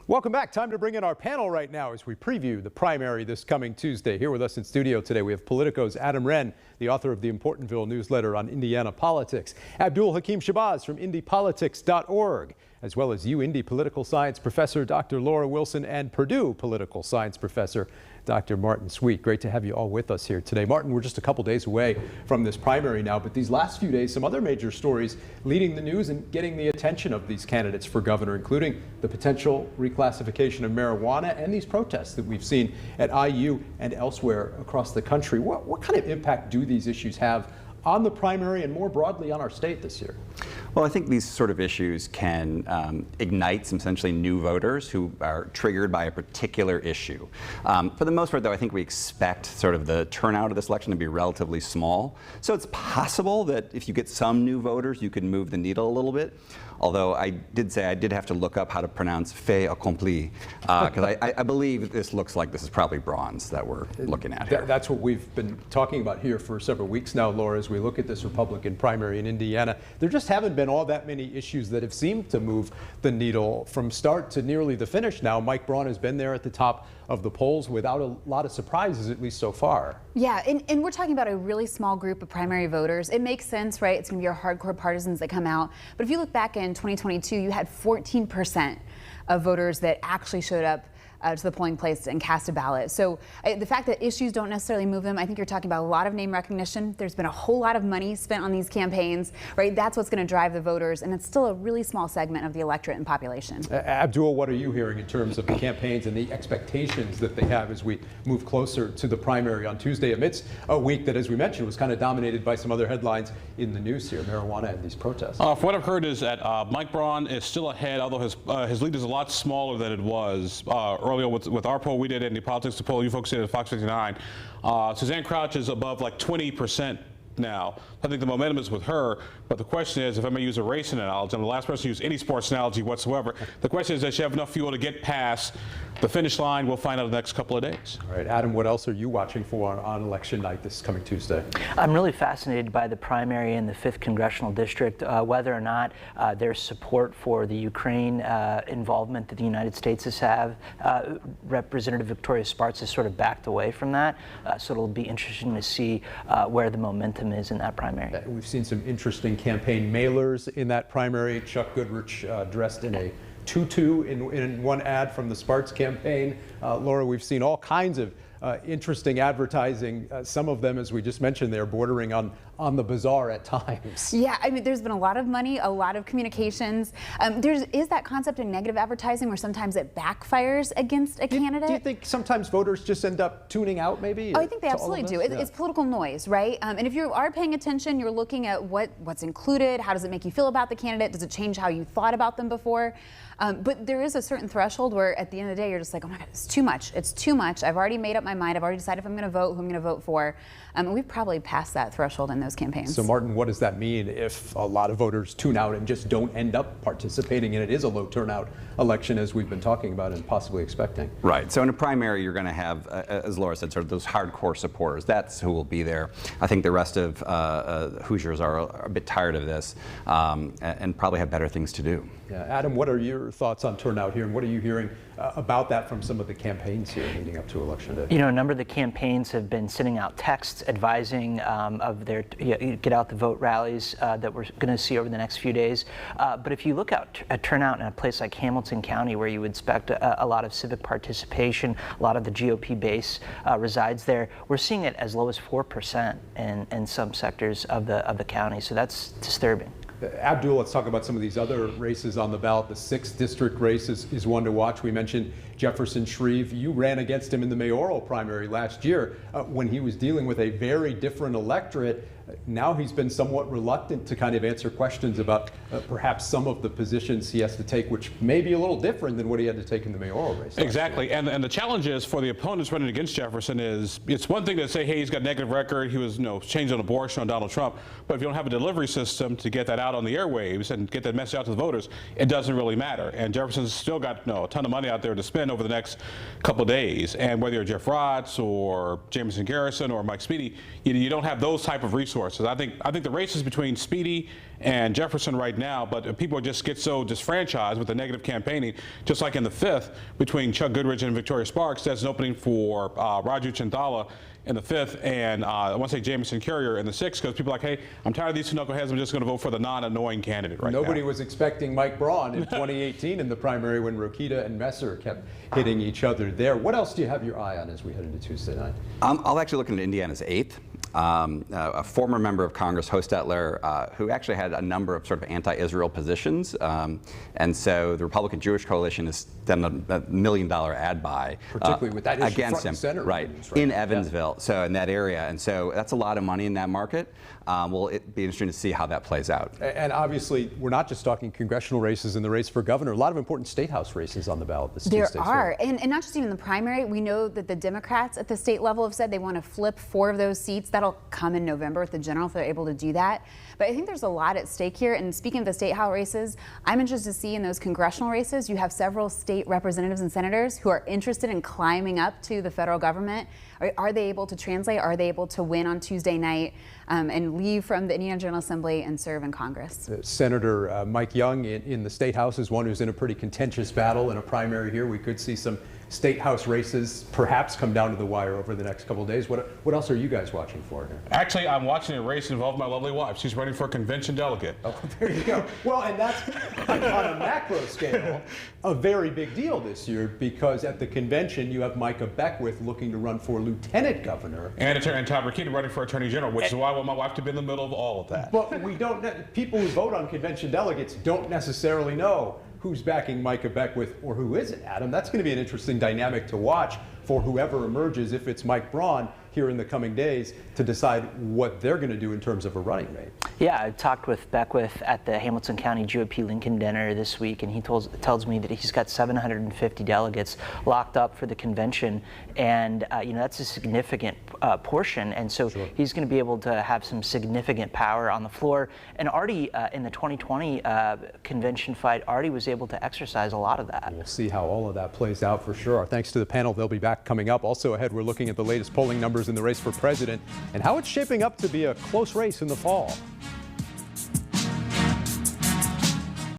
Welcome back. Time to bring in our panel right now as we preview the primary this coming Tuesday. Here with us in studio today, we have Politico's Adam Wren, the author of the Importantville newsletter on Indiana politics, Abdul Hakim Shabazz from IndyPolitics.org, as well as UIndy political science professor Dr. Laura Wilson and Purdue political science professor Dr. Martin Sweet. Great to have you all with us here today. Martin, we're just a couple days away from this primary now, but these last few days, some other major stories leading the news and getting the attention of these candidates for governor, including the potential reclassification of marijuana and these protests that we've seen at IU and elsewhere across the country. What kind of impact do these issues have on the primary and more broadly on our state this year? Well, I think these sort of issues can ignite some essentially new voters who are triggered by a particular issue. For the most part, though, I think we expect sort of the turnout of this election to be relatively small. So it's possible that if you get some new voters, you can move the needle a little bit. Although I did say I did have to look up how to pronounce fait accompli, because I believe this looks like this is probably bronze that we're looking at here. That's what we've been talking about here for several weeks now, Laura, as we look at this Republican primary in Indiana. There just haven't been all that many issues that have seemed to move the needle from start to nearly the finish now. Mike Braun has been there at the top of the polls without a lot of surprises, at least so far. Yeah, and we're talking about a really small group of primary voters. It makes sense, right? It's going to be your hardcore partisans that come out. But if you look back in 2022, you had 14% of voters that actually showed up to the polling place and cast a ballot. So the fact that issues don't necessarily move them, I think you're talking about a lot of name recognition. There's been a whole lot of money spent on these campaigns, right? That's what's going to drive the voters, and it's still a really small segment of the electorate and population. Abdul, what are you hearing in terms of the campaigns and the expectations that they have as we move closer to the primary on Tuesday, amidst a week that, as we mentioned, was kind of dominated by some other headlines in the news here, marijuana and these protests? From what I've heard is that Mike Braun is still ahead, although his lead is a lot smaller than it was earlier with our poll we did in the politics, the poll you folks did at Fox 59. Suzanne Crouch is above like 20% now. I think the momentum is with her, but the question is, if I may use a racing analogy, I'm the last person to use any sports analogy whatsoever, the question is, does she have enough fuel to get past the finish line? We'll find out in the next couple of days. All right, Adam, what else are you watching for on election night this coming Tuesday? I'm really fascinated by the primary in the 5th Congressional District, whether or not there's support for the Ukraine involvement that the United States has had. Representative Victoria Spartz has sort of backed away from that, so it'll be interesting to see where the momentum is in that primary. We've seen some interesting campaign mailers in that primary. Chuck Goodrich dressed in a tutu in one ad from the Spartz campaign. Laura, we've seen all kinds of interesting advertising, some of them, as we just mentioned, they're bordering on the bizarre at times. Yeah, I mean, there's been a lot of money, a lot of communications. There is that concept in negative advertising where sometimes it backfires against a candidate. Do you think sometimes voters just end up tuning out, maybe? Oh, I think they absolutely do. It's political noise, right? And if you are paying attention, you're looking at what's included, how does it make you feel about the candidate, does it change how you thought about them before? But there is a certain threshold where at the end of the day, you're just like, oh my God, it's too much. It's too much. I've already made up my mind. I've already decided if I'm going to vote, who I'm going to vote for. And we've probably passed that threshold in those campaigns. So Martin, what does that mean if a lot of voters tune out and just don't end up participating and it is a low turnout election as we've been talking about and possibly expecting? Right. So in a primary, you're going to have, as Laura said, sort of those hardcore supporters. That's who will be there. I think the rest of Hoosiers are a bit tired of this and probably have better things to do. Yeah. Adam, what are your thoughts on turnout here, and what are you hearing about that from some of the campaigns here leading up to Election Day? You know, a number of the campaigns have been sending out texts advising of their get out the vote rallies that we're going to see over the next few days. But if you look at turnout in a place like Hamilton County, where you would expect a lot of civic participation, a lot of the GOP base resides there, we're seeing it as low as 4% in some sectors of the county. So that's disturbing. Abdul, let's talk about some of these other races on the ballot. The 6th district race is one to watch. We mentioned Jefferson Shreve. You ran against him in the mayoral primary last year when he was dealing with a very different electorate. Now he's been somewhat reluctant to kind of answer questions about perhaps some of the positions he has to take, which may be a little different than what he had to take in the mayoral race. Exactly, and the challenge is for the opponents running against Jefferson is, it's one thing to say, hey, he's got a negative record, he was changed on abortion on Donald Trump, but if you don't have a delivery system to get that out on the airwaves and get that message out to the voters, it doesn't really matter. And Jefferson's still got a ton of money out there to spend over the next couple of days, and whether you're Jeff Rotz or Jameson Garrison or Mike Speedy, you don't have those type of resources resources. I think the race is between Speedy and Jefferson right now, but people just get so disfranchised with the negative campaigning, just like in the 5th between Chuck Goodrich and Victoria Sparks. That's an opening for Raju Chintala in the 5th, and I want to say Jamison Carrier in the 6th, because people are like, hey, I'm tired of these two knuckleheads. I'm just going to vote for the non-annoying candidate right now. Nobody was expecting Mike Braun in 2018 in the primary when Rokita and Messer kept hitting each other there. What else do you have your eye on as we head into Tuesday night? I'll actually look into Indiana's 8th. A former member of Congress, Hostetler, who actually had a number of sort of anti-Israel positions, and so the Republican Jewish Coalition has done a $1 million ad buy, particularly with that issue against front him, and center right, right in now. Evansville, so in that area, and so that's a lot of money in that market. Will it be interesting to see how that plays out? And obviously, we're not just talking congressional races in the race for governor. A lot of important state house races on the ballot this Tuesday. There are, and not just even the primary. We know that the Democrats at the state level have said they want to flip 4 of those seats. That'll come in November with the general if they're able to do that. But I think there's a lot at stake here. And speaking of the state house races, I'm interested to see in those congressional races, you have several state representatives and senators who are interested in climbing up to the federal government. Are they able to translate? Are they able to win on Tuesday night and leave from the Indiana General Assembly and serve in Congress? Senator Mike Young in the state house is one who's in a pretty contentious battle in a primary here. We could see some state house races perhaps come down to the wire over the next couple of days. What else are you guys watching for here? Actually, I'm watching a race involving my lovely wife. She's running for a convention delegate. Oh, there you go. Well, and that's on a macro scale a very big deal this year, because at the convention you have Micah Beckwith looking to run for lieutenant governor. And Todd Rokita running for attorney general, which is why I want my wife to be in the middle of all of that. But we don't, people who vote on convention delegates don't necessarily know who's backing Micah Beckwith or who isn't, Adam. That's going to be an interesting dynamic to watch for whoever emerges, if it's Mike Braun, here in the coming days, to decide what they're going to do in terms of a running mate. Yeah, I talked with Beckwith at the Hamilton County GOP Lincoln dinner this week, and he tells me that he's got 750 delegates locked up for the convention, and that's a significant portion, and so he's going to be able to have some significant power on the floor. And Artie, in the 2020 convention fight, Artie was able to exercise a lot of that. We'll see how all of that plays out for sure. Our thanks to the panel. They'll be back coming up. Also ahead, we're looking at the latest polling numbers in the race for president and how it's shaping up to be a close race in the fall.